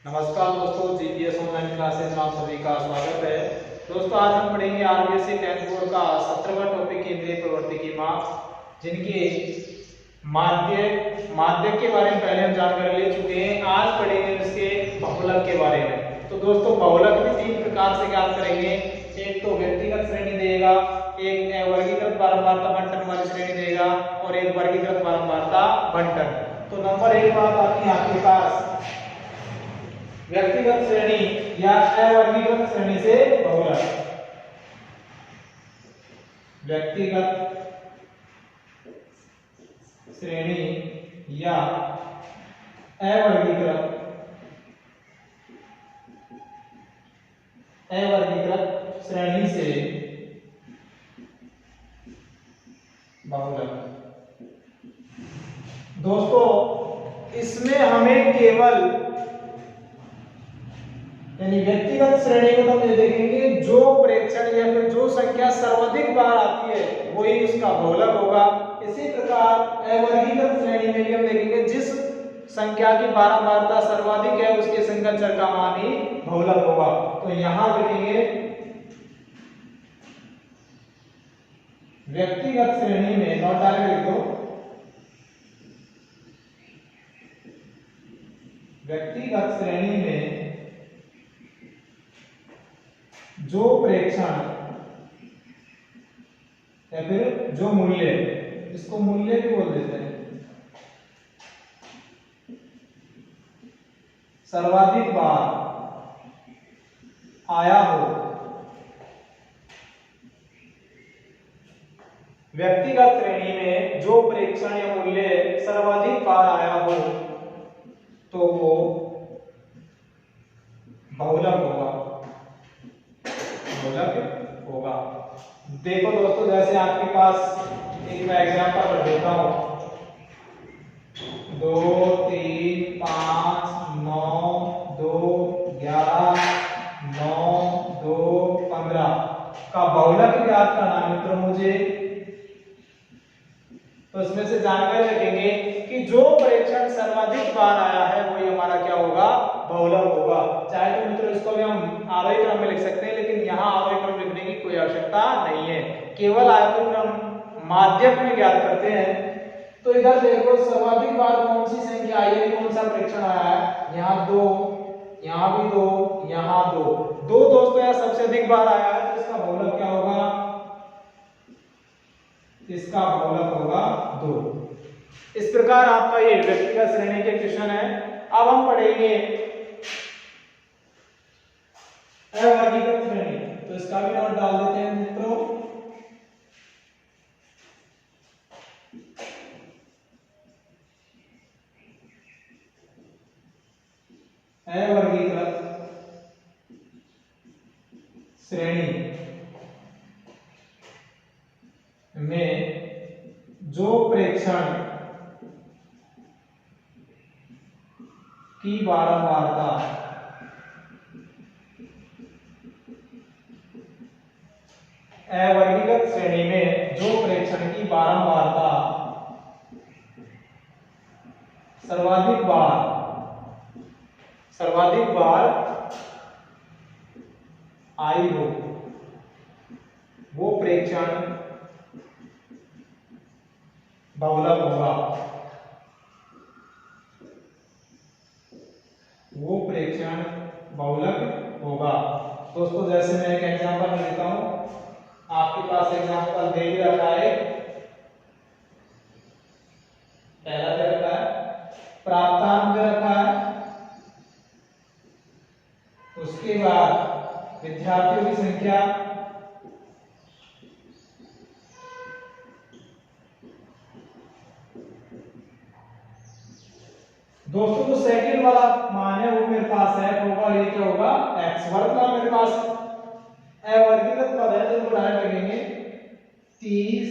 नमस्कार दोस्तों, GPS online classes में आप सभी का स्वागत है। दोस्तों, आज हम पढ़ेंगे आरबीएससी 10th बोर्ड का 17वां टॉपिक केंद्रीय प्रवृत्ति की माप, जिनके माध्य के बारे में पहले हम जानकारी ले चुके हैं। आज पढ़ेंगे इसके बहुलक के बारे में। तो दोस्तों, बहुलक भी तीन प्रकार से ज्ञात करेंगे। एक तो व्यक्तिगत श्रेणी देगा, एक वर्गीकृत बारंबारता बंटन वाली श्रेणी देगा और एक वर्गीकृत बारंबारता बंटन। तो नंबर एक बात आती है आपके पास व्यक्तिगत श्रेणी या अवर्गीकृत श्रेणी से बहुलक। व्यक्तिगत श्रेणी या अवर्गीकृत श्रेणी से बहुलक। दोस्तों, इसमें हमें केवल यानी व्यक्तिगत श्रेणी को हम ये देखेंगे जो प्रेक्षण या फिर जो संख्या सर्वाधिक बार आती है वही उसका बहुलक होगा। इसी प्रकार अवर्गीकृत श्रेणी में भी हम देखेंगे जिस संख्या की बारंबारता सर्वाधिक है उसके संख्या चर का मान ही बहुलक होगा। तो यहां देखेंगे व्यक्तिगत श्रेणी में नोट डायरेक्ट लिख दो। व्यक्तिगत श्रेणी में जो प्रेक्षण या फिर जो मूल्य, इसको मूल्य भी बोल देते हैं, सर्वाधिक बार आया हो। व्यक्तिगत श्रेणी में जो प्रेक्षण या मूल्य सर्वाधिक बार आया हो तो वो बहुलक होगा। होगा। देखो दोस्तों, जैसे आपके पास एक मैं एग्जांपल कर देता हूं। 2 3 5 9 2 11 9 2 15 का बहुलक ज्ञात करना है मित्रों मुझे। तो इसमें से जानकारी रखेंगे कि जो परीक्षण सर्वाधिक बार आया है वही हमारा क्या होगा, बहुलक होगा। चाहे तो मित्रों इसको भी हम आरोही क्रम में लिख सकते हैं, लेकिन यहाँ आरोही क्रम लिखने की कोई आवश्यकता नहीं है, केवल आरोही क्रम माध्यक में ज्ञात करते हैं। तो इधर देखो सर्वाधिक बार कौन सी संख्या आई है, कौन सा परीक्षण आया है। यहाँ 2, यहाँ भी 2, यहाँ 2 दोस्तों यहाँ सबसे अधिक बार आया है, तो इसका बहुलक क्या होगा, इसका बहुलक होगा 2। इस प्रकार आपका ये व्यक्तिगत श्रेणी के क्वेश्चन है। अब हम पढ़ेंगे अवर्गीकृत श्रेणी, तो इसका भी नोट डाल देते हैं मित्रों। अवर्गीकृत श्रेणी में जो प्रेक्षण की बारंबारता अवर्गीकृत श्रेणी में जो प्रेक्षण की बारंबारता सर्वाधिक बार आई हो वो प्रेक्षण बहुलक होगा। वो प्रेक्षण बहुलक होगा। दोस्तों, जैसे मैं एक एग्जांपल लेता हूं, आपके पास एग्जांपल दे ही रखा है। पहला दे रखा है, प्राप्तांक दे रखा है, उसके बाद विद्यार्थियों की संख्या, दोस्तों जो सेकंड वाला मान है वो मेरे पास है, होगा ये क्या होगा, x वर्ग का मेरे पास अवर्गीकृत पद है तो उदाहरण लगेंगे 30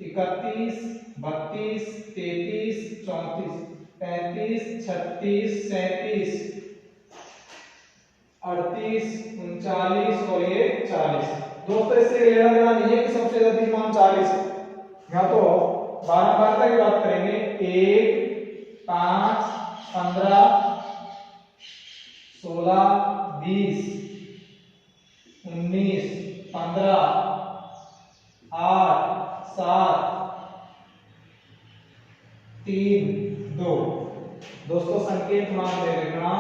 31 32 33 34 35 36 37 38 39 और ये 40। दोस्तों इससे लेना देना नहीं है कि सबसे अधिक मान 40 है, यहाँ तो बारंबारता की बात करेंगे। 1 5 15 16, 20, 19, 15, 8, 7, 3, 2। दोस्तों संकेत मान दे रखना,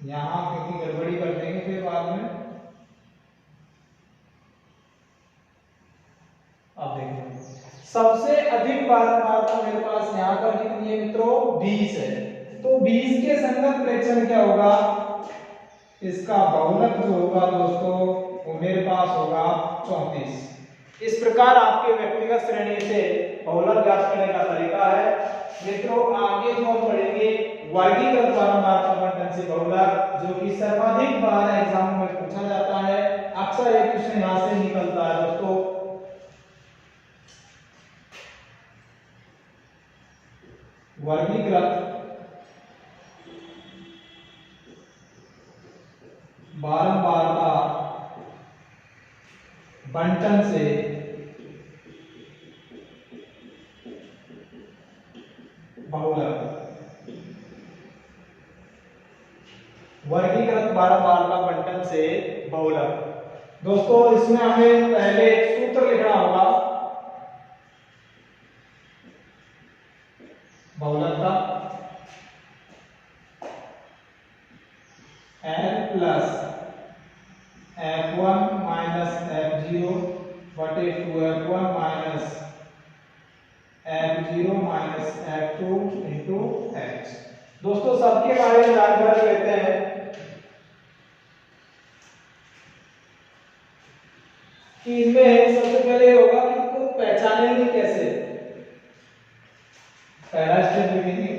यहां क्योंकि गड़बड़ी कर देंगे फिर बाद में। अब देखो सबसे अधिक बारंबारता मेरे पास यहाँ पर कितनी है मित्रों, 20 है। तो 20 के संगत प्रेक्षण क्या होगा, इसका बहुलक जो होगा दोस्तों वो मेरे पास होगा 34। इस प्रकार आपके व्यक्तिगत श्रेणी से बहुलक ज्ञात करने का तरीका है मित्रों। आगे जो हम पढ़ेंगे वर्गीकृत बारंबारता बंटन से बहुलक, जो कि सर्वाधिक बार एग्जाम में पूछा जाता है। अक्सर एक क्वेश्चन यहां से निकलता है दोस्तों। वर्गीकृत बारंबारता बंटन से बहुलक, वर्गीकृत बारंबारता बंटन से बहुलक। दोस्तों इसमें हमें पहले एक सूत्र लिखना होगा बहुलक का, n plus f1 minus f0 बटे 2f1 minus f0 minus f2 into h। दोस्तों सबके बारे में जानकारी लेते हैं। कि इनमें सबसे पहले होगा कि इनको पहचानेंगे कैसे। पहला स्टेप लिखेंगे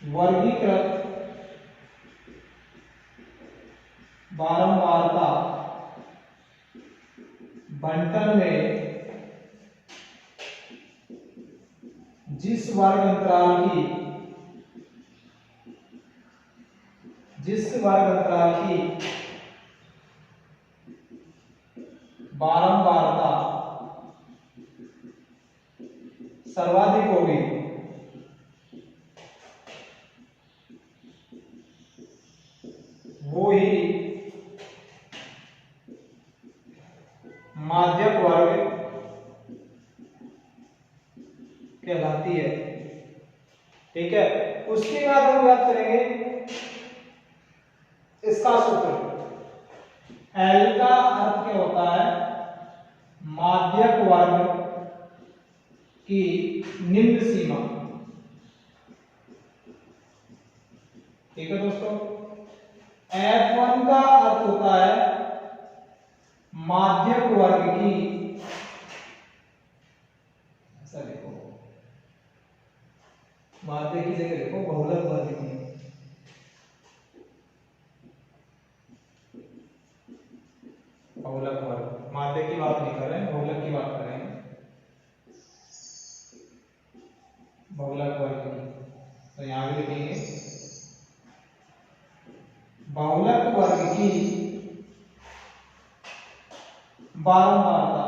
वर्गीकृत बारंबारता बंटन में जिस वर्ग अंतराल की बारंबारता सर्वाधिक होगी वो ही माध्यक वर्ग कहलाती है। ठीक है, उसके बाद हम बात करेंगे इसका सूत्र। L का अर्थ क्या होता है, माध्यक वर्ग की निम्न सीमा। ठीक है दोस्तों, F1 का अर्थ होता है माध्यक वर्ग की, ऐसा देखो माध्यक की जगह देखो बहुलक वर्ग की, बहुलक वर्ग, माध्यक की बात नहीं कर रहे हैं, बहुलक की बात कर रहे हैं, बहुलक वर्ग की। तो यहां भी लिखेंगे बहुलक वर्ग की बारंबारता।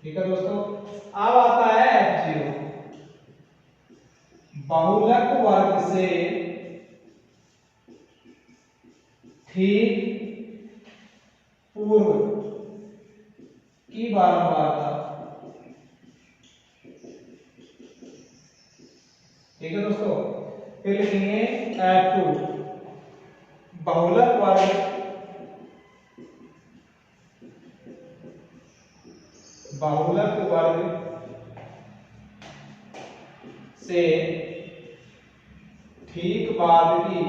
ठीक है दोस्तों, अब आता है f0, बहुलक वर्ग से ठीक पूर्व की बारंबारता। ठीक है दोस्तों, फिर लिखेंगे f2, बहुलक वर्ग से ठीक बाद की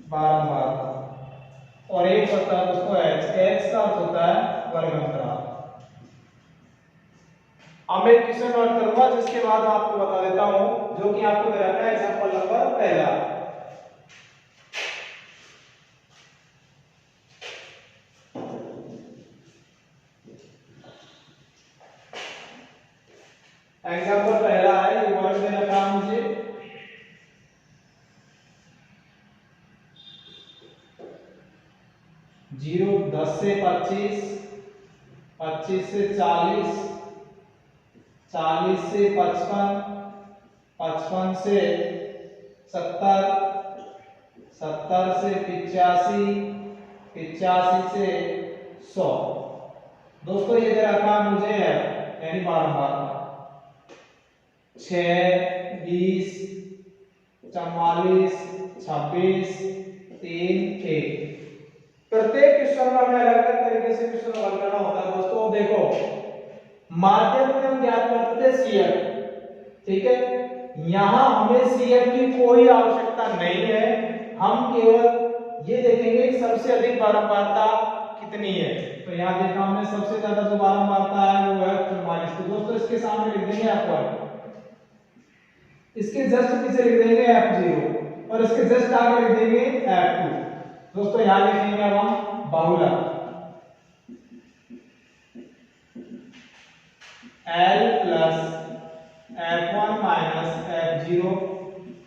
बारंबारता। और एक होता है दोस्तों h का अर्थ होता है वर्ग अंतराल। अब मैं क्वेश्चन नोट करूंगा जिसके बाद आपको बता देता हूं, जो कि आपको दे रखा है एग्जांपल नंबर पहला। एग्जांपल पहला है, ये वर्ग दे रखा है मुझे, जीरो 10 से 25, 25 से 40, 40 से 55, 55 से 70, 70 से 85, 85 से 100। दोस्तों ये दे रखा मुझे है यानी बारंबार 6, 20, 44, 26, 3, 1। प्रत्येक क्वेश्चन में हमें अलग अलग तरीके से क्वेश्चन हल करना होता है। दोस्तों देखो माध्यम में हम ज्ञात करते थे CF, ठीक है, यहां हमें CF की कोई आवश्यकता नहीं है, हम केवल ये देखेंगे कि सबसे अधिक बारंबारता कितनी है। तो यहाँ देखा हमने सबसे ज्यादा जो बारंबारता है वो है 44। तो दोस्तों इसके सामने लिख देंगे F1, इसके जस्ट पीछे लिख देंगे F0 और इसके जस्ट आगे लिख देंगे F2। दोस्तों यहां लिखेंगे अब हम बहुलक L plus F1 minus F0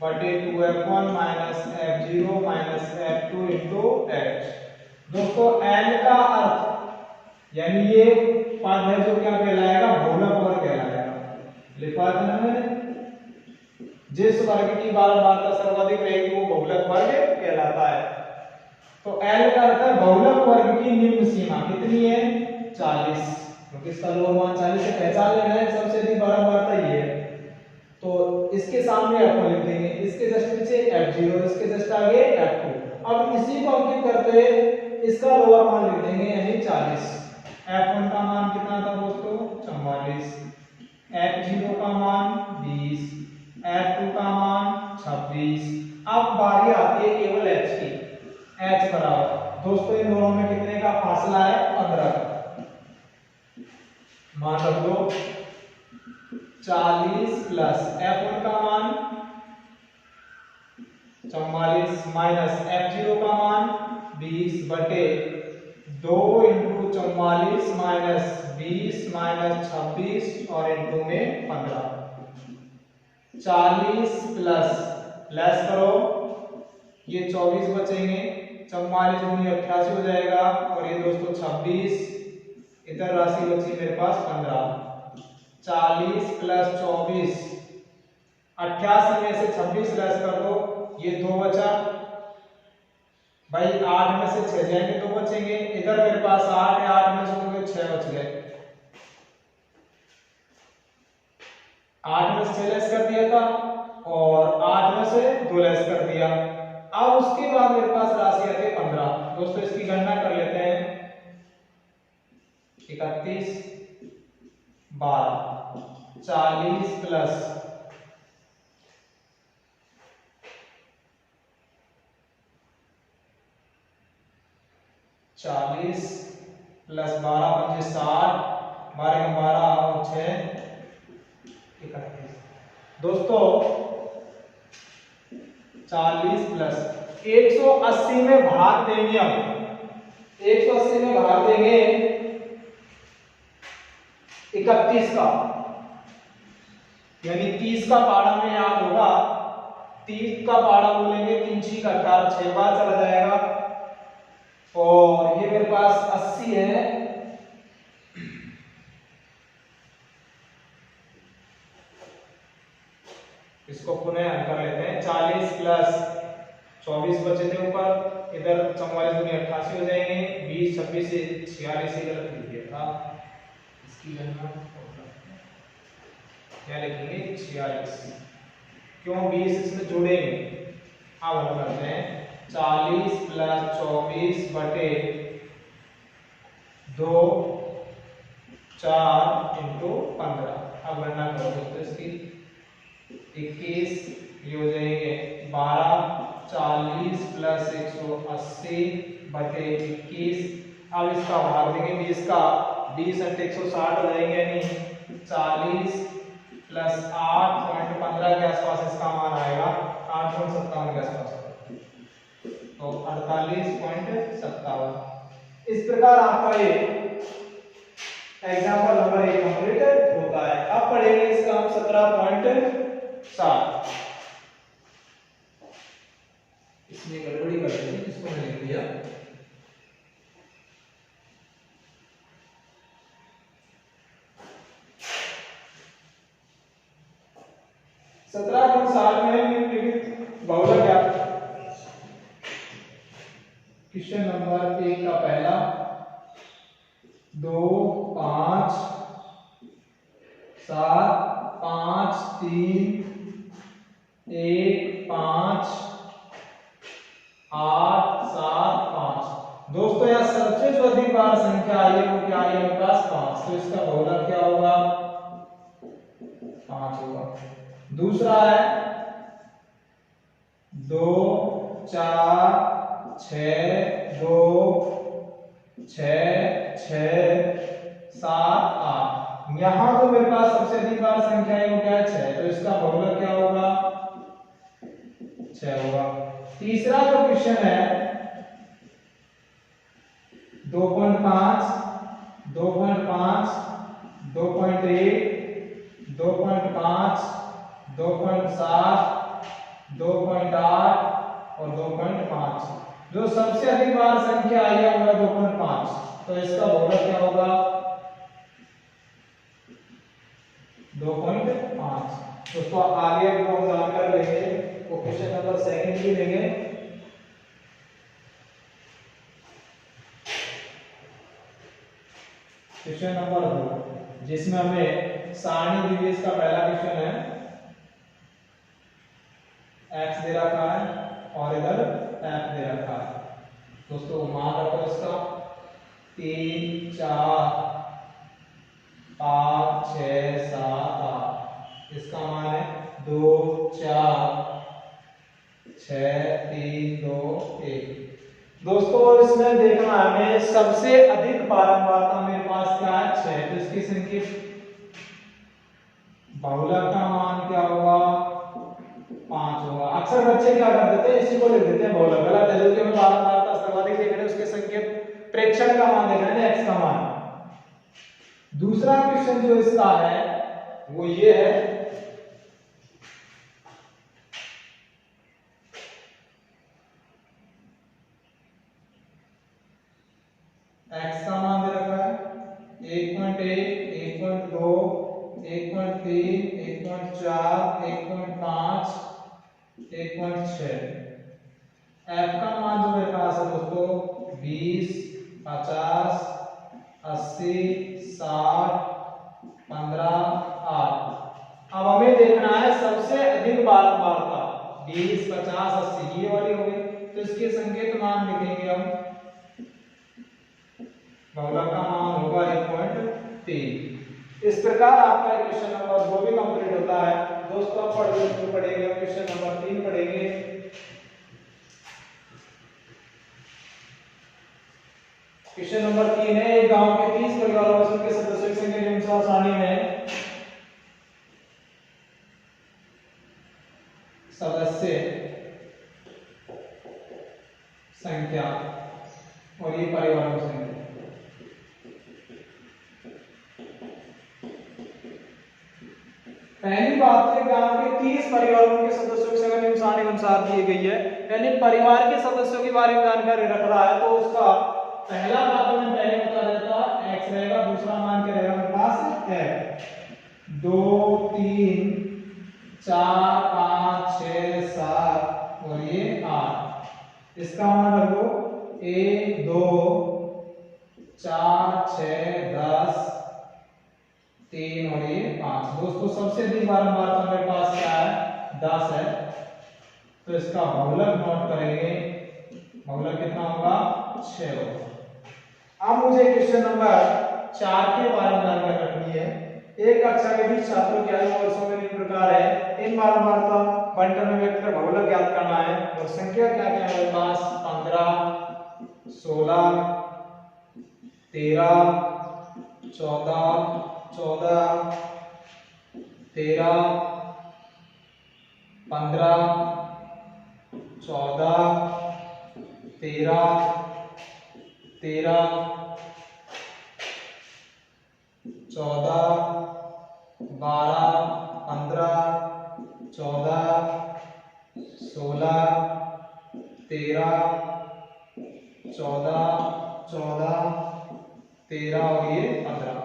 बटे 2F1 minus F0 minus F2 into H। दोस्तों L का अर्थ यानी ये पद है जो क्या कहलाएगा, बहुलक वर्ग कहलाएगा। लिखा था ना मैंने, जिस वर्ग की बारंबारता सर्वाधिक रहेगी वो बहुलक वर्ग कहलाता है। तो L का अर्थ है बहुलक वर्ग की निम्न सीमा कितनी है, 40, क्योंकि इसका लोअर मान 40 से पहचान लेना है, सबसे अधिक बारंबारता ये है। तो इसके सामने F1 लिख देंगे, इसके जस्ट पीछे F0, इसके जस्ट आगे F2। अब इसी को अंकित करते हुए इसका लोअर मान लिख देंगे यानी 40। F1 का मान कितना था दोस्तों, 44, F0 का मान 20, F2 का मान 26। अब बारी आती है केवल H की। H बराबर दोस्तों इन दोनों में कितने का फासला है, 15 का। मान रख दो 40 प्लस F1 का मान 44 माइनस F0 का मान 20 बटे 2 इंटू 44 माइनस 20 माइनस 26 और इंटू में 15। 40 प्लस करो, ये 24 बचेंगे, 44 दूनी 88 हो जाएगा और ये दोस्तों 26, इधर राशि बची मेरे पास 15। 40 प्लस 24, 88 में से 26 लेस कर दो, ये 2 बचा भाई, 8 में से 6 जाएंगे 2 बचेंगे, इधर मेरे पास 8 है, 8 में से 2 6 बच गए, 8 में से 6 लेस कर दिया था और 8 में से 2 लेस कर दिया। अब उसके बाद मेरे पास राशि आती है 15। दोस्तों इसकी गणना कर लेते हैं, 31, 12, 40 प्लस 40 प्लस 12 पंजे 60, 12 12 और 6 31। दोस्तों 40 प्लस 180 में भाग देंगे, हम 180 में भाग देंगे 31 का, यानी 30 का पारा में याद होगा, 30 का पारा बोलेंगे 3 6 18, 6 बार चला जाएगा और ये मेरे पास 80 है। इसको पुनः हल कर लेते हैं, 40 प्लस 24 बचे थे ऊपर, इधर 44 दूनी 88 हो जाएंगे, 20 26 से 46 ही गलत लिख दिया था, इसकी गणना क्या लिखेंगे 46, क्यों 20 इसमें जोड़ेंगे। अब हल करते हैं, 40 प्लस 24 बटे 2 4 इंटू 15। अब गणना करो दोस्तों इसकी, 21 ये हो जाएंगे 12, 40 प्लस 180 बटे 21। अब इसका भाग देंगे 20 का, 20 × 160 हो जाएंगे, यानी 40 प्लस 8.15 के आसपास इसका मान आएगा, 8.57 के आसपास, तो 48.57। इस प्रकार आपका ये एग्जाम्पल नंबर 1 कंप्लीट होता है। अब पढ़ेंगे इसका हम 17.7। इसमें गड़बड़ी कर दी जिसको मैंने लिख दिया, 17.7 में निम्नलिखित बहुलक ज्ञात। क्वेश्चन नंबर 1 का पहला 2 5 7 5 3 1 5 8 7 5। दोस्तों यहाँ सबसे जो अधिक बार संख्या आई है वो क्या आई है मेरे पास 5, तो इसका बहुलक क्या होगा 5 होगा। दूसरा है 2 4 6 2 6 6 7 8। यहां तो मेरे पास सबसे अधिक बार संख्या है वो क्या है 6, तो इसका बहुलक क्या होगा 6 होगा। तीसरा जो क्वेश्चन है 2.5 2.5 2.1 2.5 2.7 2.8 और 2.5। जो सबसे अधिक बार संख्या आई है वो 2.5, तो इसका बहुलक क्या होगा 2.5। दोस्तों आगे हम जानकर लेंगे वो क्वेश्चन नंबर 2 भी लेंगे। क्वेश्चन नंबर 2 जिसमें हमें सारणी द्विघात का पहला क्वेश्चन है, x दे रखा है और इधर f दे रखा है। दोस्तों मान रखो इसका 3 4 5 6 7 8। इसका मान है 2 4 6 3 2 1। दोस्तों इसमें देखना है हमें सबसे अधिक बारंबारता मेरे पास क्या है 6, तो इसकी संख्या बहुलक का मान क्या होगा 5 होगा। अक्सर बच्चे क्या कर देते हैं इसी को लिख देते हैं बहुलक, गलत है। जो कि हमें बारंबारता सर्वाधिक देख रहे हैं उसके संकेत प्रेक्षण का मान देख रहे हैं x का मान। दूसरा क्वेश्चन जो इसका है वो ये है x का मान दे रखा है 1.1 1.2 1.3 1.4 1.5 1.6। f का मान जो मेरे पास है दोस्तों 20 50 80 60 15 8। अब हमें देखना है सबसे अधिक बारंबारता 20 50 80 ये वाली हो गई, तो इसके संकेत मान लिखेंगे हम। बहुलक का मान होगा 1.3। इस प्रकार आपका क्वेश्चन नंबर 2 भी कंप्लीट होता है। दोस्तों अब पढ़ेंगे क्वेश्चन नंबर 3 पढ़ेंगे। क्वेश्चन नंबर 3 है एक गांव के 30 परिवारों में उनके सदस्यों की संख्या निम्नानुसार सारणी में सदस्य संख्या और ये परिवारों की संख्या। पहली बात है गांव के 30 परिवारों के सदस्यों की संख्या निम्न सारणी के अनुसार दी गई है, यानी परिवार के सदस्यों के बारे में जानकारी रख रहा है। तो उसका पहला बात तो मैं पहले बता देता x रहेगा, दूसरा मान क्या रहेगा मेरे पास f। 2 3 4 5 6 7 और ये 8। इसका मान रख दो 1 2 4 6 10 3 और ये 5। दोस्तों सबसे अधिक बारंबारता मेरे पास क्या है 10 है, तो इसका बहुलक नोट करेंगे। बहुलक कितना होगा 6 होगा। अब मुझे क्वेश्चन नंबर 4 के बारे में जानकारी रखनी है। एक कक्षा के बीच छात्रों की आयु वर्षों में निम्न प्रकार है। इन बारंबारता बंटन में व्यक्त कर बहुलक ज्ञात करना है और संख्या क्या क्या है मेरे पास 15 16 13 14 14 13 15 14 13 13 14 12 15 14 16 13 14 14 13 और ये 15।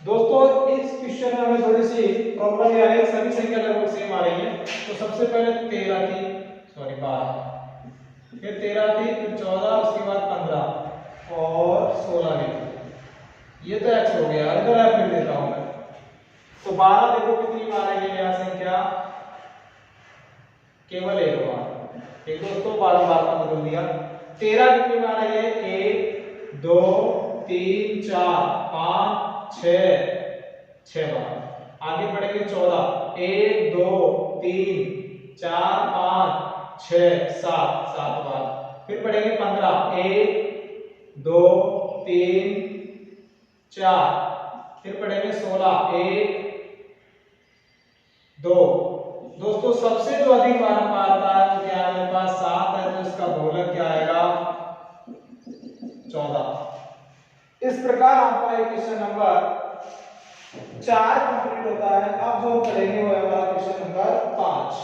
दोस्तों इस क्वेश्चन में हमें थोड़ी सी प्रॉब्लम ये आ रही है, सभी संख्या लगभग सेम आ रही है। सबसे पहले 13 थी, सॉरी 12, फिर 13 थी, फिर 14, उसके बाद 15 और 16 भी थी। ये तो x हो गया, इधर f लिख देता हूं मैं। तो 12 देखो कितनी बार आई है यह संख्या, केवल एक बार। ठीक दोस्तों, 12 बार का बदल दिया। 13 कितनी बार आई है, 1 2 3 4 5 6 बार। आगे बढ़ेंगे 14, 1 2 3 4 5 6 7 बार। फिर बढ़ेंगे 15, 1 2 3 4। फिर पढ़ेंगे 16, 1 2। दोस्तों सबसे जो अधिक बारंबार आता है वो क्या है, मेरे पास 7 है, तो इसका बहुलक क्या आएगा, 14। इस प्रकार आपका क्वेश्चन नंबर 4 कंप्लीट होता है। अब जो पढ़ेंगे वो है क्वेश्चन नंबर 5।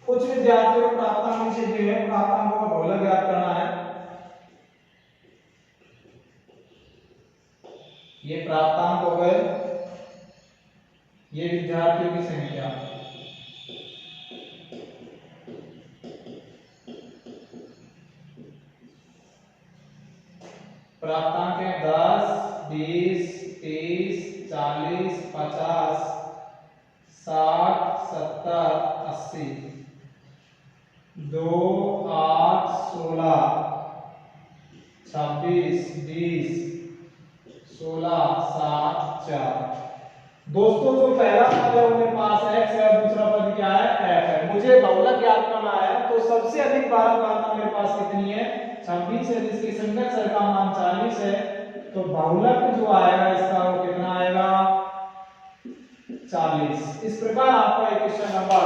कुछ विद्यार्थियों को प्राप्तांक से जो है प्राप्तांकों का बहुलक ज्ञात करना है। ये प्राप्तांक हो गए, ये विद्यार्थियों की संख्या। प्राप्तांक है 10 20 30 40 50 60 70 80। 2 8 16 26 20 16 7 4। दोस्तों जो पहला पद है उनके पास x है, दूसरा पद क्या है, f है। मुझे बहुलक ज्ञात करना है, तो सबसे अधिक बारंबारता मेरे पास कितनी है, 26 है, जिसकी संगत चर का मान 40 है। तो बहुलक जो आएगा इसका वो कितना आएगा, 40। इस प्रकार आपका क्वेश्चन नंबर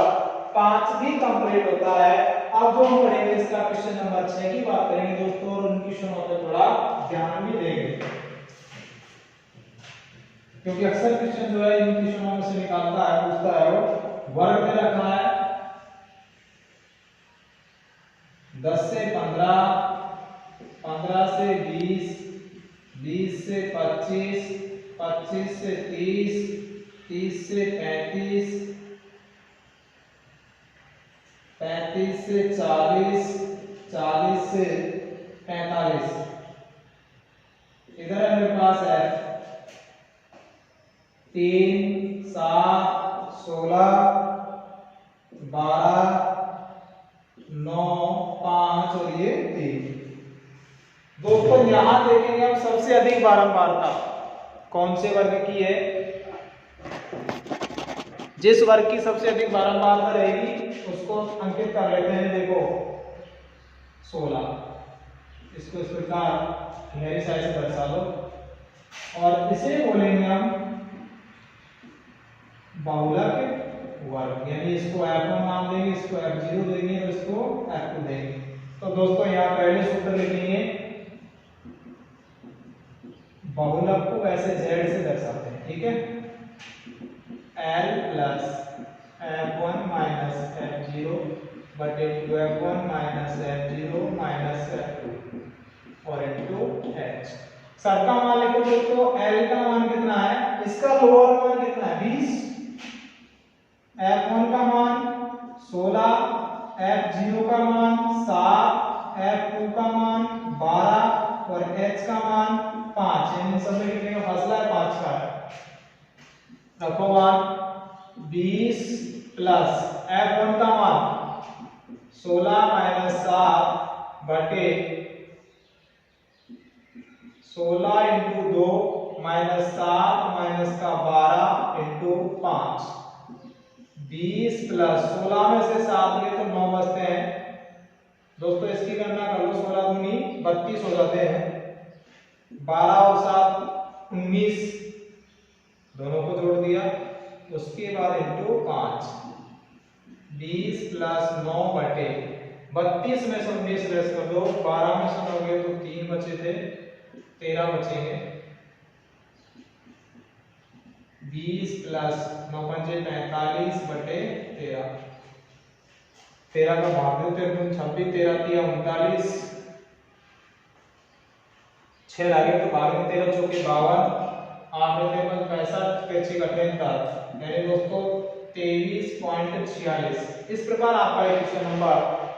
5 भी कंप्लीट होता है। अब जो हम पढ़ेंगे इसका क्वेश्चन नंबर 6 की बात करेंगे दोस्तों, और उन क्वेश्चनों पे थोड़ा ध्यान भी देंगे, क्योंकि अक्सर क्वेश्चन जो है इन क्वेश्चनों में से निकालता है, पूछता है वो वर्ग में रखना है। 10 से 15, 15 से 20, 20 से 25, 25 से 30, 30 से 35, 35 से 40, 40 से 45। इधर है मेरे पास है 3 7 16 12 9 5 और ये 3। दोस्तों यहां देखेंगे हम सबसे अधिक बारंबारता कौन से वर्ग की है। जिस वर्ग की सबसे अधिक बारंबारता रहेगी उसको अंकित कर लेते हैं। देखो 16, इसको इस प्रकार मेरी साइड से दर्शा लो, और इसे बोलेंगे हम बहुलक वर्ग, यानी इसको f1 मान देंगे, इसको f0 देंगे और इसको f2 देंगे। तो दोस्तों यहाँ पहले सूत्र लिखेंगे, बहुलक को वैसे z से दर्शाते हैं, ठीक है। L plus f1 minus f0 बटे f1 minus f0 minus f2 और इनटू h। सर का मान लिखो दोस्तों, L का मान कितना है, इसका लोअर मान कितना है 20, f1 का मान 16, f0 का मान 7, f2 का मान 12 और h का मान 5। यानी सब में कितने का फासला है, 5 का है। रखो मान 20 प्लस f1 का मान 16 माइनस 7 बटे 16 इंटू 2 माइनस 7 माइनस का 12 इंटू 5। 20 प्लस 16 में से 7 लिए तो 9 बचते हैं। दोस्तों इसकी गणना कर लो, 16 दूनी 32 हो जाते हैं। 12 और 7 19, दोनों को जोड़ दिया, उसके बाद इंटू 5। 20 प्लस 9 बटे 32 में से 19 लेस कर दो, 12 में से 9 गए तो 3 बचे थे, 13 बचेंगे। 20 प्लस 9 पंजे 45 बटे 13। 13 का भाग दो तो 26, 13 3 39, 6 लागे तो भाग में 13 चौके 52, 8 होते 65, 75, यानी दोस्तों 23.46। इस प्रकार आपका क्वेश्चन नंबर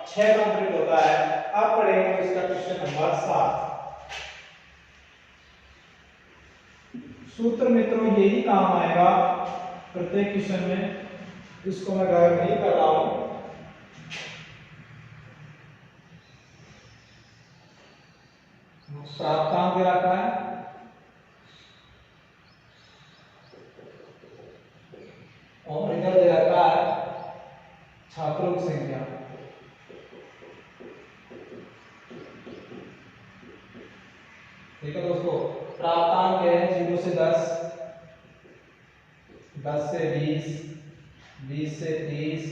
6 कंप्लीट होता है। अब पढ़ेंगे इसका क्वेश्चन नंबर 7। सूत्र मित्रों यही काम आएगा प्रत्येक क्वेश्चन में, इसको मैं गायब नहीं कर रहा हूं। प्राप्तांक दे रखा है और इधर दे रखा है छात्रों की संख्या। ठीक है दोस्तों, प्राप्तांक है 0 से 10, 10 से 20, 20 से 30,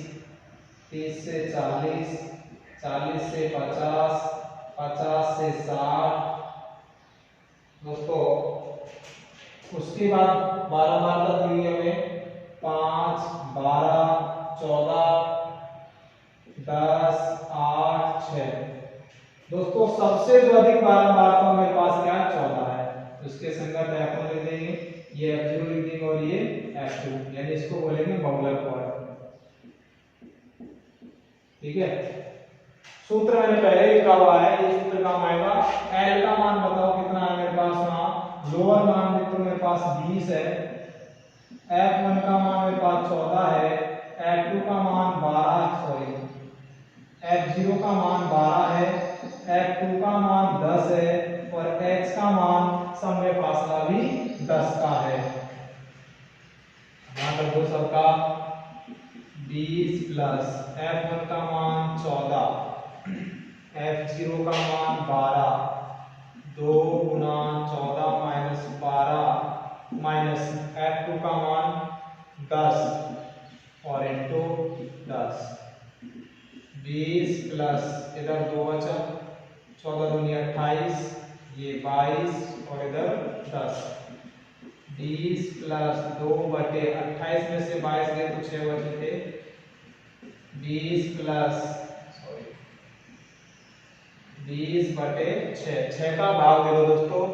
30 से 40, 40 से 50, 50 से 60 दोस्तों। उसके बाद 12 मात्रा दी हमें 5, 12, 14, 10, 8, 6 दोस्तों। सबसे जो अधिक 12 मात्रा मेरे पास क्या 14 है, तो इसके संगत F1 लिख देंगे, ये F0 लिख देंगे और ये F2, यानी इसको बोलेंगे बहुलक पद। ठीक है, सूत्र मैंने पहले लिखा हुआ है, ये सूत्र काम आएगा। L का मान बताओ कितना है मेरे पास, वहां लोअर मान मित्रों मेरे पास 20 है, F1 का मान मेरे पास 14 है, F2 का मान 12, सॉरी F0 का मान 12 है, F2 का मान 10 है और H का मान समय फासला भी 10 का है। मान रखो सबका 20 प्लस F1 का मान 14, F0 का मान 12, 2 गुना 14 माइनस 12 माइनस F2 का मान 10 और इंटू 10, 20 प्लस इधर 2 बचा, 14 दूनी 28, ये 22 और इधर 10, 20 प्लस 2 बटे 28 में से 22 गए तो 6 बचे थे, 20 प्लस 20 बटे 6, 6 का भाग दे दो दोस्तों,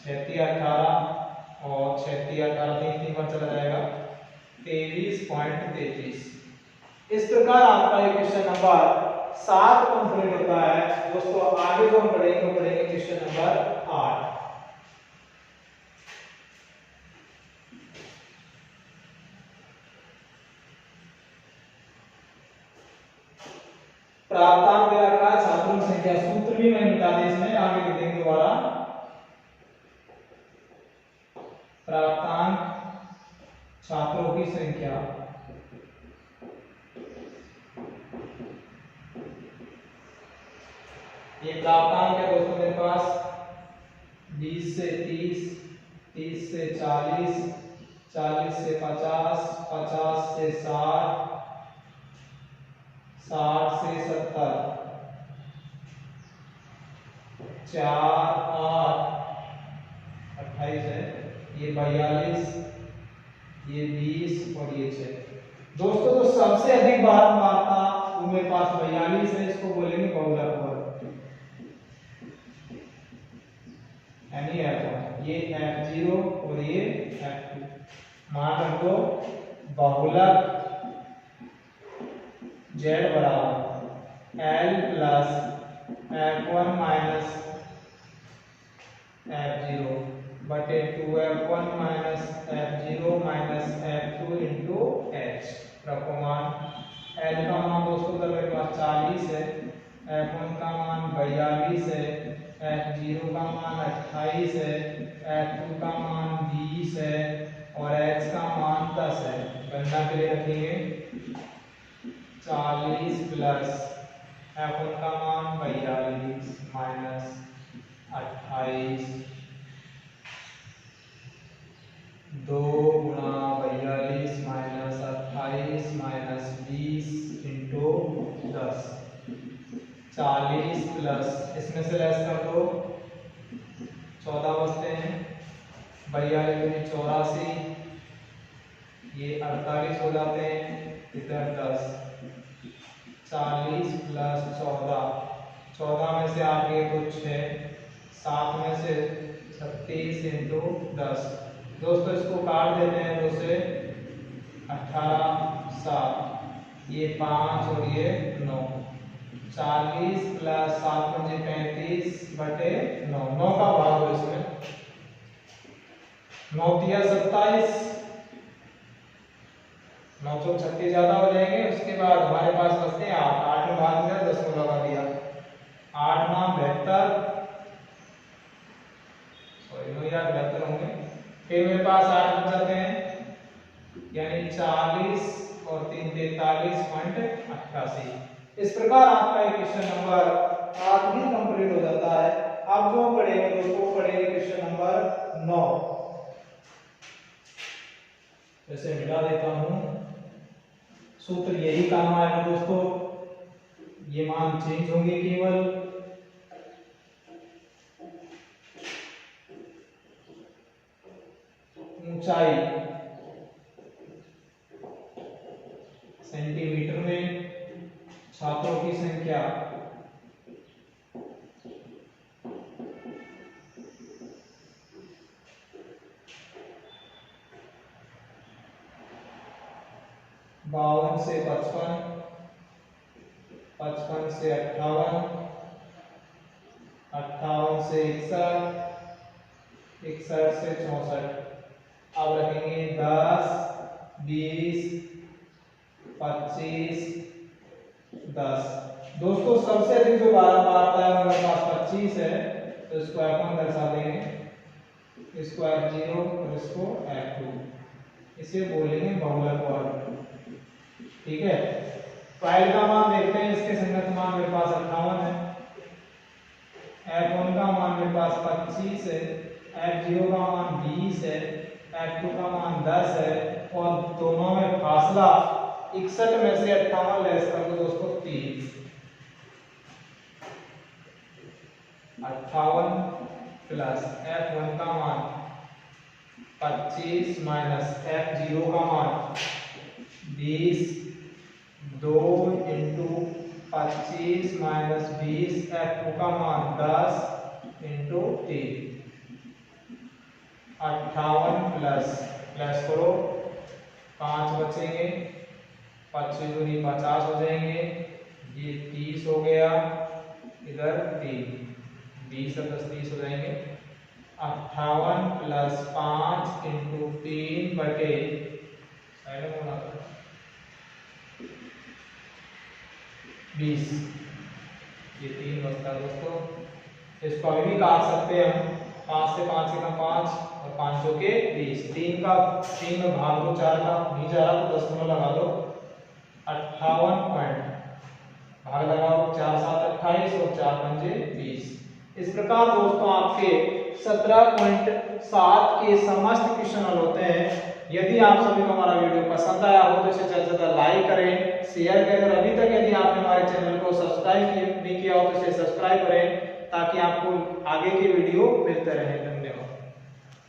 6 18 और 6 18 3 बार चला जाएगा 23.33। इस प्रकार आपका ये क्वेश्चन नंबर 7 कंप्लीट होता है दोस्तों। आगे जो हम पढ़ेंगे क्वेश्चन नंबर 8। प्राप्तांक दे रखा है छात्रों की संख्या, सूत्र भी मैं मिटा दें इसमें, आगे लिख देंगे दोबारा। प्राप्तांक छात्रों की संख्या, ये प्राप्तांक है दोस्तों मेरे पास 20 से 30, 30 से 40, 40 से 50, 50 से 60, 60 से 70, 4, 8, 28 है, ये 42, ये 20 और ये 6 दोस्तों। तो सबसे अधिक बारंबार था वो मेरे पास 42 है, इसको बोलेंगे बहुलक पद, यानी F1, ये F0 और ये F2। मान रखो बहुलक Z बराबर L plus F1 minus F0 बटे 2F1 minus F0 minus F2 into H। रखो मान, L का मान दोस्तों तो मेरे पास 40 है, F1 का मान 42 है, F0 का मान 28 है, F2 का मान 20 है और H का मान 10 है। गणना के लिए रखेंगे 40 प्लस F1 का मान 42 माइनस 28, 2 गुणा 42 माइनस 28 माइनस 20 इंटू 10, 40 प्लस इसमें से लेस कर दो 14 बचते हैं, 42 में 84, ये 48 हो जाते हैं, इधर 10, 40 प्लस 14, 14 में से 8 गए तो 6, 7 में से 36 इंटू 10। दोस्तों इसको काट देते हैं, 2 से 18 7, ये 5 और ये 9, 40 प्लस 7 पंजे 35 बटे 9, 9 का भाग हो इसमें, 9 तिया 27, 9 चौक 36 ज्यादा हो जाएंगे। उसके बाद हमारे पास बचते हैं 8, 8 में भाग दिया, 10 में लगा दिया, 8 9 72, सॉरी 9 या 72 होंगे। फिर मेरे पास 8 बच जाते हैं, यानी 40 और 3 43.88। इस प्रकार आपका क्वेश्चन नंबर 8 भी कंप्लीट हो जाता है। अब जो पढ़ेंगे दोस्तों, पढ़ेंगे क्वेश्चन नंबर 9। जैसे मिला देता हूं, सूत्र यही काम आएगा दोस्तों, ये मान चेंज होंगे केवल। ऊंचाई सेंटीमीटर में, छात्रों की संख्या 52 से 55, 55 से 58, 58 से 61, 61 से 64। अब रखेंगे 10 20 25 10। दोस्तों सबसे अधिक जो बारंबार आता है हमारे पास 25 है, तो इसको F1 दर्शा देंगे, इसको F0 और इसको F2, इसे बोलेंगे बहुलक वर्ग। ठीक है, फाइल का मान देखते हैं, इसके संगत मान मेरे पास 58 है, F1 का मान मेरे पास 25 है, F0 का मान 20 है, F2 का मान 10 है, और दोनों में फासला 61 में से 58 लेस कर दो दोस्तों 30। 58 प्लस F1 का मान 25 माइनस F0 का मान 20, 2 इंटू 25 माइनस 20, F2 का मान 10 इंटू 3, 58 प्लस करो 5 बचेंगे, 25 दूनी 50 हो जाएंगे, ये 30 हो गया, इधर 3, 20 और 10 30 हो जाएंगे। 58 प्लस 5 इंटू 3 बटे 20, ये 3 बचता है दोस्तों। इसको अभी भी काट सकते हैं हम, 5 से 5 के 5 और 5 के 20, 3 का 3 में भाग दो, 4 का नहीं जा रहा तो 10 में लगा दो, 58 पॉइंट भाग लगाओ, 4 7 28 और 4 पंजे 20। इस प्रकार दोस्तों आपके 17.7 के समस्त क्वेश्चन हल होते हैं। यदि आप सभी को हमारा वीडियो पसंद आया हो तो इसे ज़्यादा से ज़्यादा लाइक करें, शेयर करें, और अभी तक यदि आपने हमारे चैनल को सब्सक्राइब नहीं किया हो तो इसे सब्सक्राइब करें, ताकि आपको आगे के वीडियो मिलते रहे। धन्यवाद।